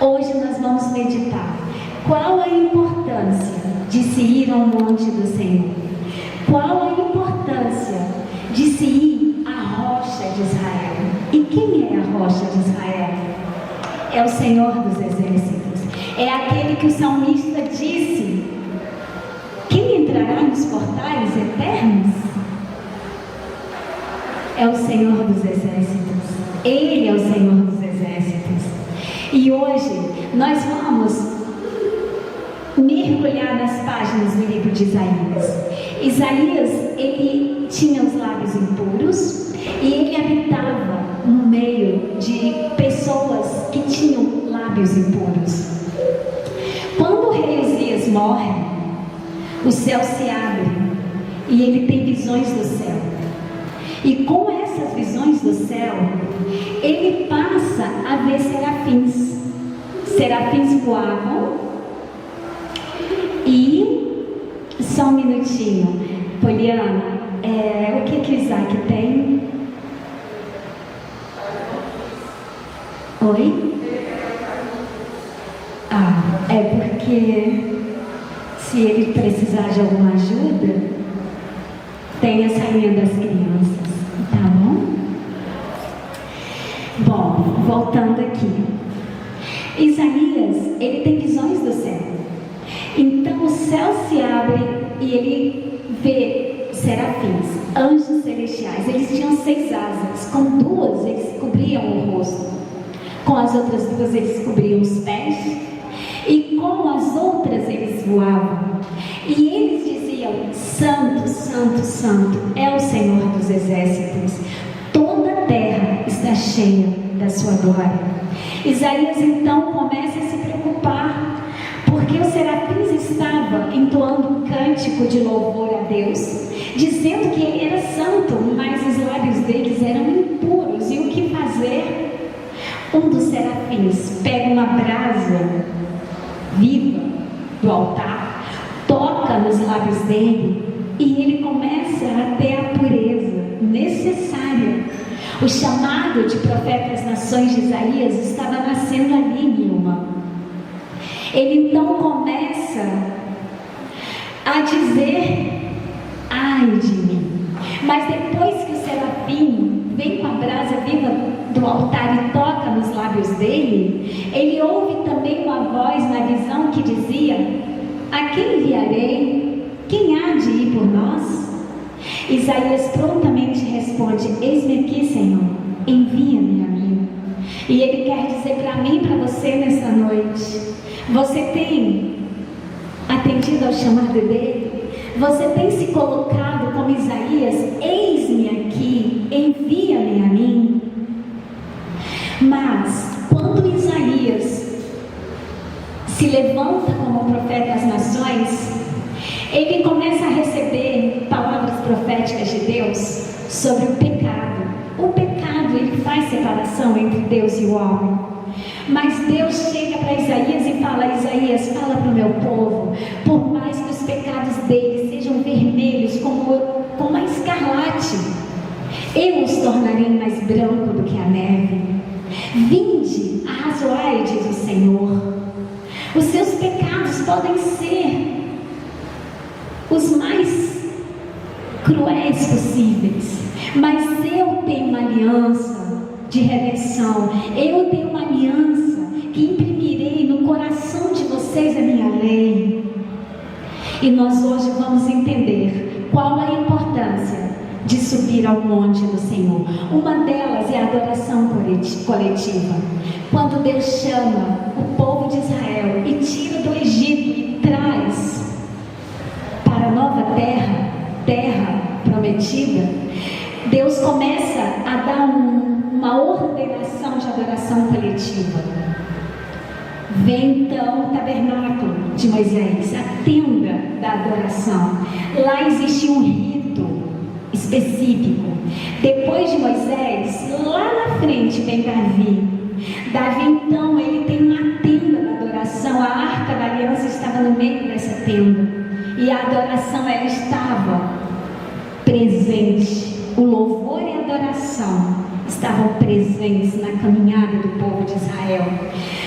Hoje nós vamos meditar qual a importância de se ir ao monte do Senhor. Qual a importância de se ir à rocha de Israel. E quem é a rocha de Israel? É o Senhor dos Exércitos. É aquele que o salmista disse: quem entrará nos portais eternos? É o Senhor dos Exércitos. Ele é o Senhor dos Exércitos. E hoje nós vamos mergulhar nas páginas do livro de Isaías. Isaías, ele tinha os lábios impuros e ele habitava no meio de pessoas que tinham lábios impuros. Quando o rei Uzias morre, o céu se abre e ele tem visões do céu. E com essas visões do céu, ele passa a ver serafins. Serafins voavam. E, só um minutinho, Poliana, o que Isaac tem? Oi? É porque se ele precisar de alguma ajuda, tem a salinha das crianças, tá bom? Bom, voltando aqui. Isaías, ele tem visões do céu. Então o céu se abre e ele vê serafins, anjos celestiais. Eles tinham 6 asas. Com 2 eles cobriam o rosto, com as outras 2 eles cobriam os pés, e com as outras eles voavam. E eles diziam: Santo, Santo, Santo é o Senhor dos Exércitos. Toda a terra está cheia da sua glória. Isaías então começa a se preocupar, porque os serafins estavam entoando um cântico de louvor a Deus, dizendo que ele era santo, mas os lábios deles eram impuros. E o que fazer? Um dos serafins pega uma brasa viva do altar, toca nos lábios dele e ele começa a ter a pureza necessária. O chamado de profeta das nações de Isaías estava nascendo ali em Ilma. Ele então começa a dizer: ai de mim. Mas depois que o serafim vem com a brasa viva do altar e toca nos lábios dele, ele ouve também uma voz na visão que dizia: a quem enviarei? Quem há de ir por nós? Isaías prontamente responde: eis-me aqui, Senhor, envia-me a mim. E ele quer dizer para mim e para você nessa noite: você tem atendido ao chamado dele? Você tem se colocado como Isaías: eis-me aqui, envia-me a mim? Mas quando Isaías se levanta como profeta das nações, ele começa a receber palavras proféticas de Deus sobre o pecado. O pecado, ele faz separação entre Deus e o homem. Mas Deus chega para Isaías e fala: Isaías, fala para o meu povo, por mais que os pecados deles sejam vermelhos como a escarlate, eu os tornarei mais branco do que a neve. Vinde, arrazoai, diz o Senhor. Os seus pecados podem ser os mais cruéis possíveis, mas eu tenho uma aliança de redenção. Eu tenho uma aliança que imprimirei no coração de vocês a minha lei. E nós hoje vamos entender qual a importância de subir ao monte do Senhor. Uma delas é a adoração coletiva. Quando Deus chama o povo de Israel e tira do Egito e traz para a nova terra prometida, Deus começa a dar uma ordenação de adoração coletiva. Vem então o tabernáculo de Moisés, a tenda da adoração. Lá existe um rito específico. Depois de Moisés, lá na frente vem Davi. Davi então, ele tem uma tenda da adoração. A arca da aliança estava no meio dessa tenda, e a adoração, ela estava presente. O louvor e a adoração estavam presentes na caminhada do povo de Israel.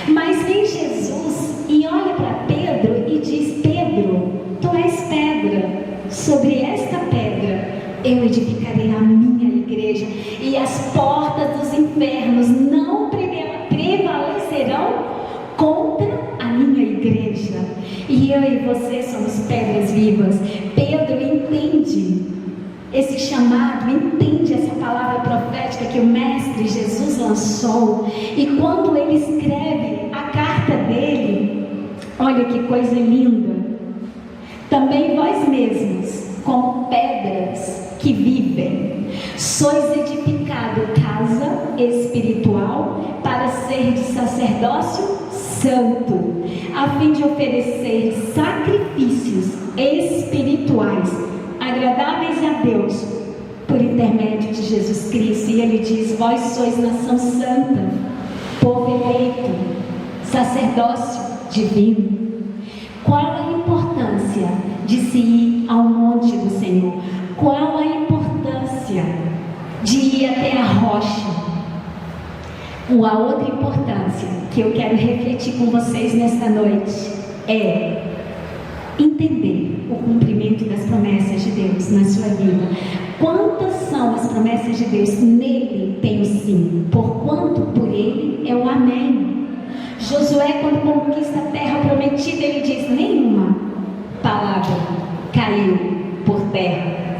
Mas vem Jesus e olha para Pedro e diz: Pedro, tu és pedra, sobre esta pedra eu edificarei a minha igreja, e as portas dos infernos não prevalecerão contra a minha igreja. E eu e você somos pedras vivas. Pedro entende esse chamado, entende essa palavra profética que o Mestre Jesus lançou, e quando ele escreve a carta dele, olha que coisa linda: também vós mesmos, como pedras que vivem, sois edificado casa espiritual para ser de sacerdócio santo, a fim de oferecer sacrifícios espirituais agradáveis a Deus por intermédio de Jesus Cristo. E ele diz: vós sois nação santa, povo eleito, sacerdócio divino. Qual a importância de se ir ao monte do Senhor? Qual a importância de ir até a rocha? Uma outra importância que eu quero refletir com vocês nesta noite é entender o cumprimento das promessas de Deus na sua vida. Quantas são as promessas de Deus? Nele tem o sim, porquanto por ele é o amém. Josué, quando conquista a terra prometida, ele diz: nenhuma palavra caiu por terra,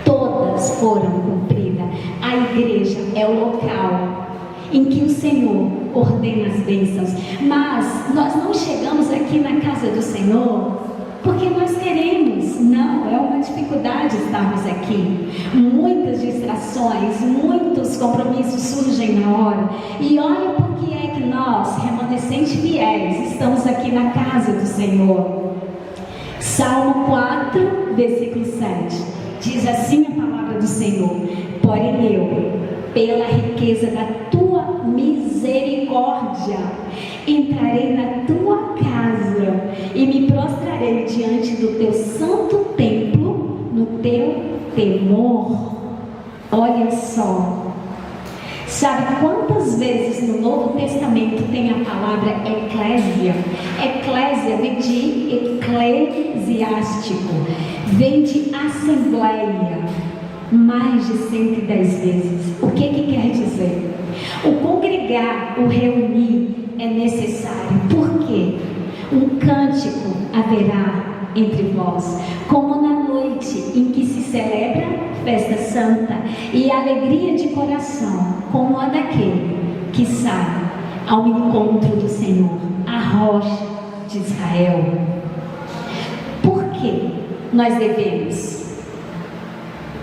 todas foram cumpridas. A igreja é o local em que o Senhor ordena as bênçãos. Mas nós não chegamos aqui na casa do Senhor porque nós queremos. Não, é uma dificuldade estarmos aqui. Muitas distrações, muitos compromissos surgem na hora. E olha por que é que nós, remanescentes fiéis, estamos aqui na casa do Senhor. Salmo 4, versículo 7. Diz assim a palavra do Senhor: porém eu, pela riqueza da tua misericórdia, entrarei na tua casa e me prostrarei diante do teu santo templo no teu temor. Olha só. Sabe quantas vezes no Novo Testamento tem a palavra eclésia? Eclésia vem de eclesiástico, vem de assembleia. Mais de 110 vezes. O que quer dizer? O congregar, o reunir é necessário. Por quê? Um cântico haverá entre vós, como na noite em que se celebra festa santa, e alegria de coração, como a daquele que sai ao encontro do Senhor, a rocha de Israel. Por que nós devemos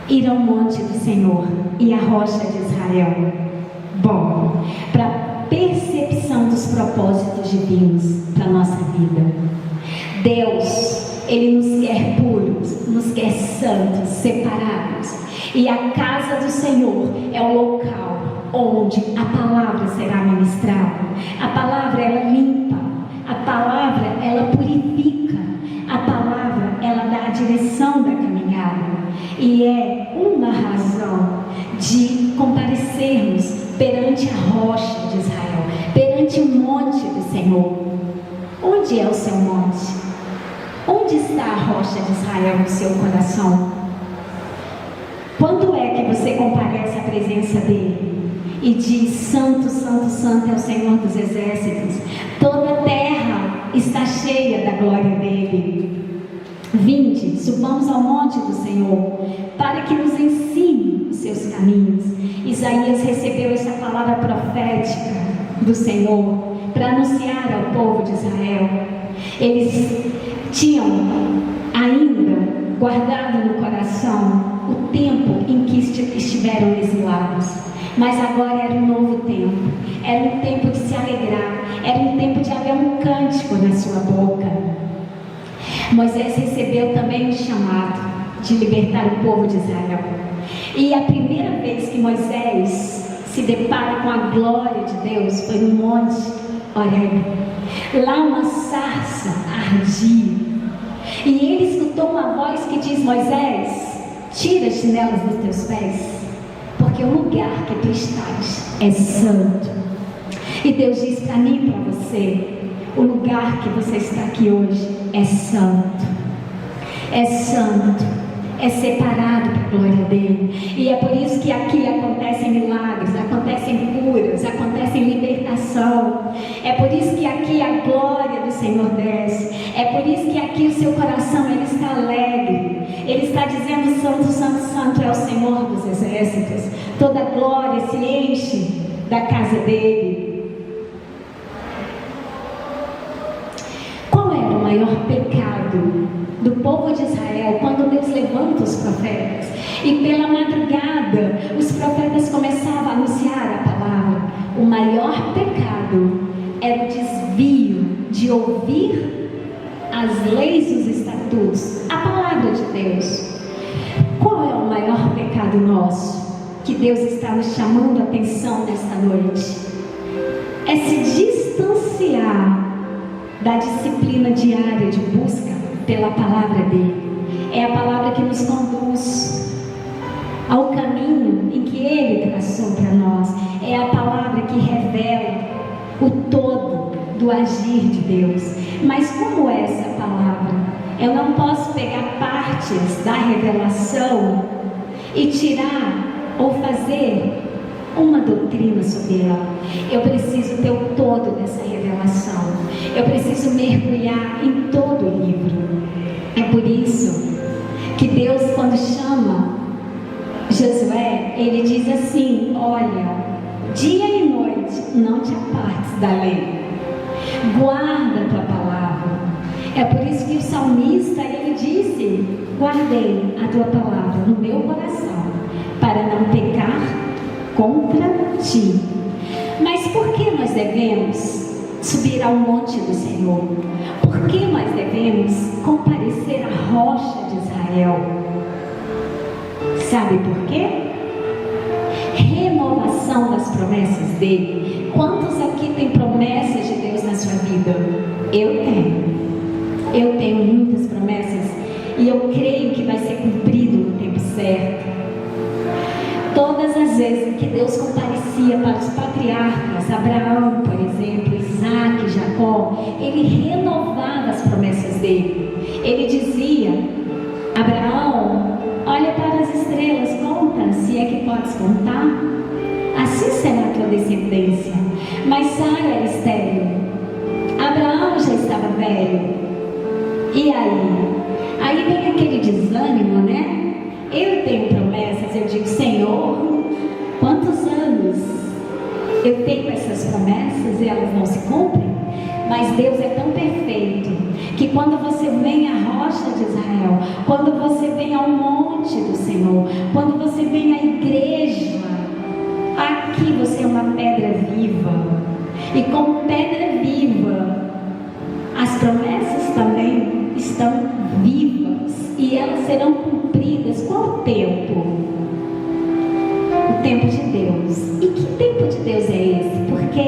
ir ao monte do Senhor e à rocha de Israel? Bom, para percepção dos propósitos divinos para a nossa vida. Deus, Ele nos quer puros, nos quer santos, separados. E a casa do Senhor é o local onde a palavra será ministrada. A palavra, ela limpa. A palavra, ela purifica. A palavra, ela dá a direção da caminhada. E é uma razão de comparecermos perante a rocha de Israel, perante o monte do Senhor. Onde é o seu monte? Onde está a rocha de Israel no seu coração? Quando é que você comparece à presença dele e diz: santo, santo, santo é o Senhor dos exércitos, toda a terra está cheia da glória dele? Vinde, subamos ao monte do Senhor, para que nos ensine os seus caminhos. Isaías recebeu essa palavra profética do Senhor para anunciar ao povo de Israel. Eles tinham ainda guardado no coração o tempo em que estiveram exilados, mas agora era um novo tempo. Era um tempo de se alegrar, era um tempo de haver um cântico na sua boca. Moisés recebeu também o chamado de libertar o povo de Israel. E a primeira vez que Moisés se depara com a glória de Deus foi no monte Horebe. Lá uma sarça ardia. E ele escutou uma voz que diz: Moisés, tira as chinelas dos teus pés, porque porque o lugar que tu estás é santo. E Deus diz para mim e para você: o lugar que você está aqui hoje é santo. É santo. É separado para a glória dele. E é por isso que aqui acontecem milagres, acontecem curas, acontecem libertação. É por isso que aqui a glória do Senhor desce. É por isso que aqui o seu coração ele está alegre. Ele está dizendo: santo, santo, santo é o Senhor dos exércitos. Toda glória se enche da casa dele. Qual era o maior pecado do povo de Israel quando Deus levanta os profetas? E pela madrugada os profetas começavam a anunciar a palavra. O maior pecado era o desvio de ouvir as leis e os estatutos, a palavra de Deus. Qual é o maior pecado nosso que Deus está nos chamando a atenção nesta noite? É se distanciar da disciplina diária de busca pela palavra dele. É a palavra que nos conduz ao caminho em que ele traçou para nós. É a palavra que revela o todo do agir de Deus. Mas como é essa palavra? Eu não posso pegar partes da revelação e tirar ou fazer uma doutrina sobre ela. Eu preciso ter o todo dessa revelação. Eu preciso mergulhar em todo o livro. É por isso que Deus, quando chama Josué, ele diz assim: olha, dia e noite não te apartes da lei, guarda a tua palavra. É por isso que o salmista, ele disse: guardei a tua palavra no meu coração, para não pecar contra ti. Mas por que nós devemos subir ao monte do Senhor? Por que nós devemos comparecer à rocha de Israel? Sabe por quê? Renovação das promessas dele. Quantos aqui têm promessas de Deus na sua vida? Eu tenho. Eu tenho muitas promessas e eu creio que vai ser cumprido no tempo certo. Todas as vezes que Deus comparecia para os patriarcas, Abraão, por exemplo, Isaac, Jacó, ele renovava as promessas dele. Ele dizia: Abraão, olha para as estrelas, conta, se é que podes contar. Assim será a tua descendência. Mas Sara era estéril. Abraão já estava velho. E aí? Aí vem aquele desânimo, né? Eu tenho promessas, eu digo: Senhor, quantos anos eu tenho essas promessas e elas não se cumprem? Mas Deus é tão perfeito que quando você vem à rocha de Israel, quando você vem ao monte do Senhor, quando você vem à igreja, aqui você é uma pedra viva. E como pedra viva, as promessas também estão vivas e elas serão cumpridas. Qual o tempo? O tempo de Deus. E que tempo de Deus é esse? Porque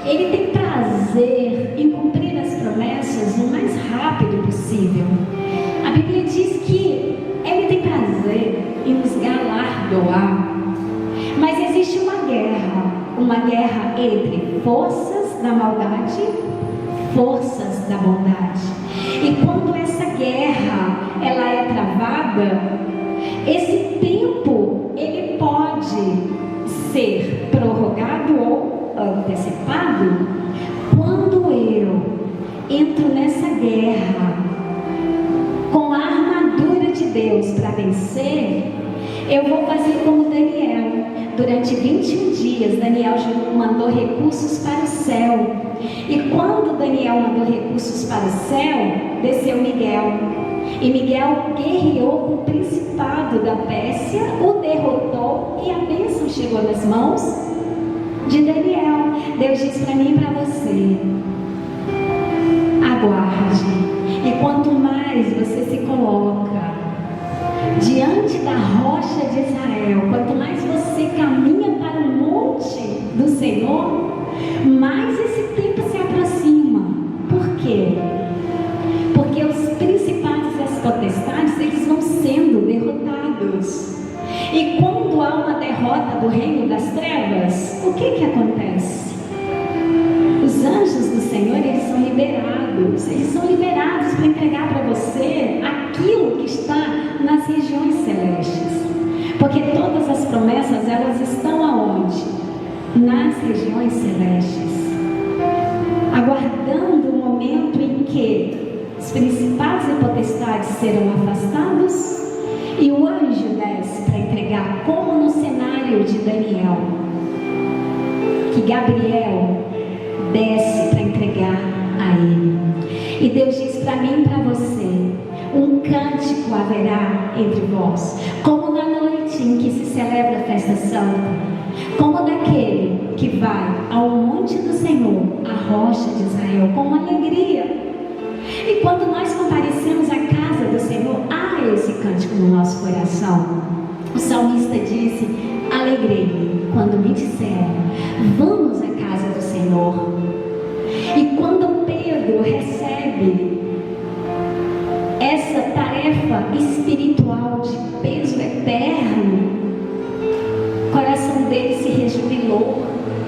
Ele tem prazer em cumprir as promessas o mais rápido possível. A Bíblia diz que Ele tem prazer em nos galardoar. Mas existe uma guerra entre forças da maldade, forças da bondade. E quando essa guerra ela é travada, esse tempo ele pode ser prorrogado ou antecipado. Quando eu entro nessa guerra com a armadura de Deus para vencer, eu vou fazer como Daniel. Durante 21 dias, Daniel mandou recursos para o céu. E quando Daniel mandou recursos para o céu, desceu Miguel. E Miguel guerreou com o principado da Pérsia, o derrotou e a bênção chegou nas mãos de Daniel. Deus diz para mim e para você: aguarde. E quanto mais você se coloca diante da rocha de Israel, quanto mais você caminha para o monte do Senhor, mais esse tempo se aproxima. Por quê? Porque os principados e as potestades, eles vão sendo derrotados. E quando há uma derrota do reino das trevas, o que acontece? Os anjos do Senhor, eles são liberados para entregar para você aquilo que está nas regiões celestes, porque todas as promessas, elas estão aonde? Nas regiões celestes, aguardando o momento em que os principados e potestades serão afastados e o anjo desce para entregar, como no cenário de Daniel, que Gabriel desce para entregar a ele. E Deus diz para mim e para você: um cântico haverá entre vós, como na noite em que se celebra a festa santa, como daquele que vai ao monte do Senhor, a rocha de Israel, com alegria. E quando nós comparecemos à casa do Senhor, há esse cântico no nosso coração. O salmista disse: alegrei quando me disseram, vamos à casa do Senhor. E quando Pedro recebe essa tarefa espiritual de peso eterno, o coração dele se rejubilou.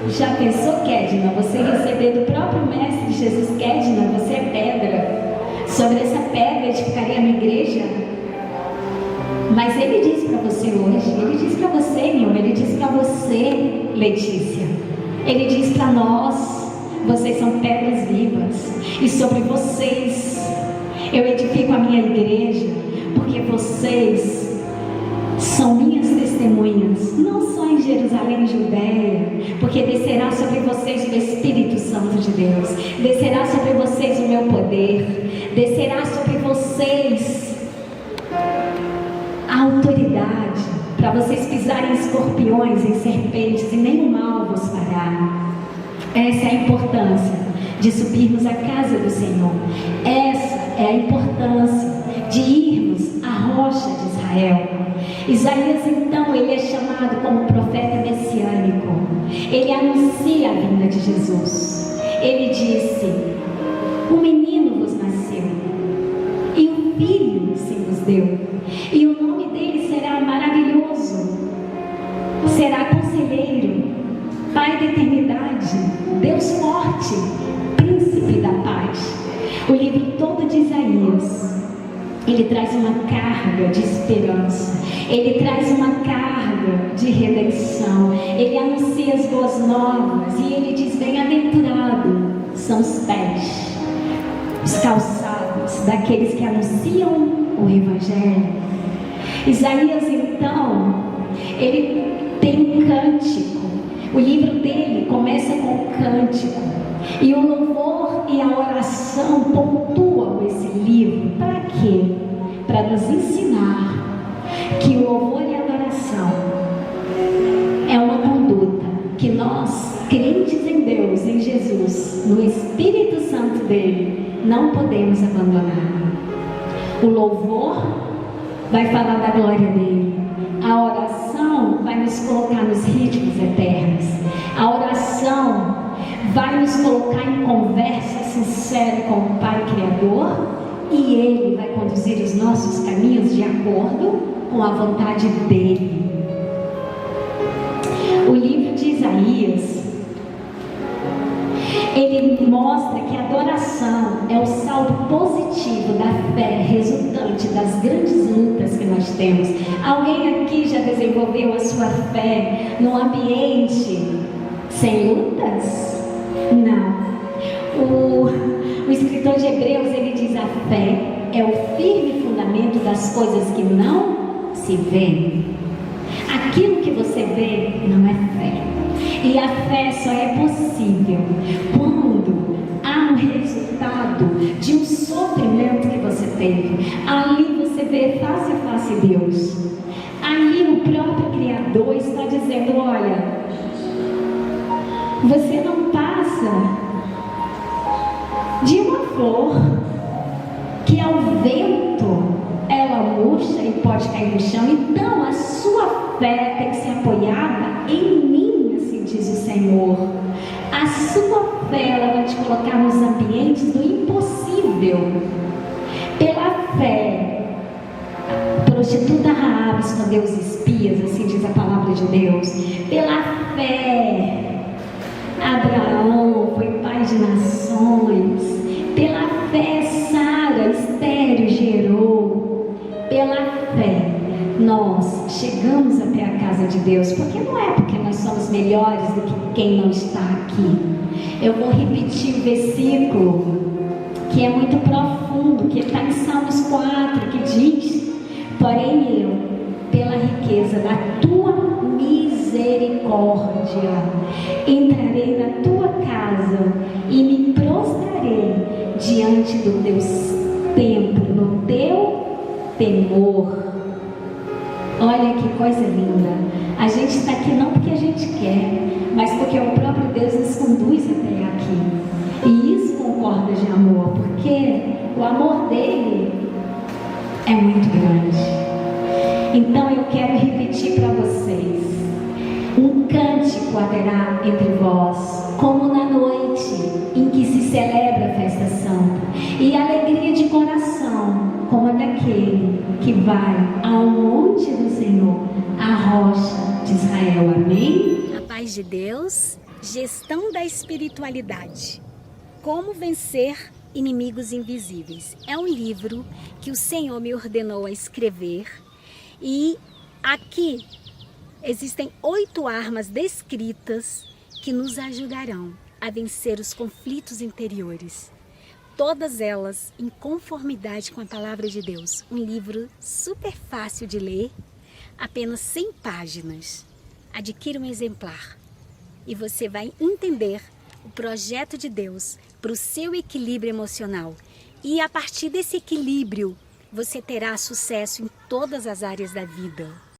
Já pensou, Kedna, você receber do próprio Mestre Jesus: Kedna, você é pedra, sobre essa pedra edificaria a minha igreja? Mas ele diz para você hoje, ele diz para você, Nilma, ele diz para você, Letícia, ele diz para nós: vocês são pedras vivas, e sobre vocês eu edifico a minha igreja, porque vocês são minhas testemunhas, não só em Jerusalém e Judéia, porque descerá sobre vocês o Espírito Santo de Deus, descerá sobre vocês o meu poder, descerá sobre vocês a autoridade, para vocês pisarem escorpiões e serpentes, e nenhum mal vos fará. Essa é a importância de subirmos à casa do Senhor. Essa é a importância de irmos à rocha de Israel. Isaías, então, ele é chamado como profeta messiânico. Ele anuncia a vinda de Jesus. Ele disse: um menino vos nasceu, e um filho se vos deu, e o nome dele será maravilhoso, será conselheiro, Pai da eternidade, Deus forte, príncipe da paz. O livro todo de Isaías, ele traz uma carga de esperança, ele traz uma carga de redenção, ele anuncia as boas novas, e ele diz: bem-aventurado são os pés, os calçados daqueles que anunciam o Evangelho. Isaías, então, ele tem um cântico. O livro dele começa com um cântico, e o louvor e a oração pontuam esse livro. Para quê? Para nos ensinar que o louvor e a adoração é uma conduta que nós, crentes em Deus, em Jesus, no Espírito Santo dele, não podemos abandonar. O louvor vai falar da glória dele, a oração vai nos colocar nos ritmos eternos, a oração vai nos colocar em conversa sincera com o Pai Criador, e ele vai conduzir os nossos caminhos de acordo com a vontade dele. O livro de Isaías, ele mostra que a adoração é o saldo positivo da fé resultante das grandes lutas que nós temos. Alguém aqui já desenvolveu a sua fé num ambiente sem lutas? Não. O escritor de Hebreus, ele diz: a fé é o firme fundamento das coisas que não se veem. Aquilo que você vê não é fé. E a fé só é possível quando há um resultado de um sofrimento que você teve. Ali você vê face a face Deus. Ali o próprio Criador está dizendo: olha, você não passa de uma flor que ao vento ela murcha e pode cair no chão. Então a sua fé tem que ser apoiada em mim, assim diz o Senhor. A sua fé, ela vai te colocar nos ambientes do impossível. Pela fé, prostituta Raabe escondeu os espias, assim diz a palavra de Deus, pela fé. Abraão foi pai de nações, pela fé Sara, estéril, gerou, pela fé nós chegamos até a casa de Deus, porque não é porque nós somos melhores do que quem não está aqui. Eu vou repetir o versículo, que é muito profundo, que está em Salmos 4, que diz: porém eu, pela riqueza da tua misericórdia, entrarei na tua casa e me prostrarei diante do teu templo, no teu temor. Olha que coisa linda. A gente está aqui não porque a gente quer, mas porque o próprio Deus nos conduz até aqui. E isso com cordas de amor, porque o amor dele é muito grande. Então eu quero repetir para vocês: um cântico haverá entre vós, como na noite em que se celebra a festa santa, e alegria de coração, como a daquele que vai ao monte do Senhor, a rocha de Israel. Amém? A paz de Deus, gestão da espiritualidade. Como vencer inimigos invisíveis. É um livro que o Senhor me ordenou a escrever, e aqui existem 8 armas descritas que nos ajudarão a vencer os conflitos interiores. Todas elas em conformidade com a palavra de Deus. Um livro super fácil de ler, apenas 100 páginas. Adquira um exemplar e você vai entender o projeto de Deus para o seu equilíbrio emocional. E a partir desse equilíbrio, você terá sucesso em todas as áreas da vida.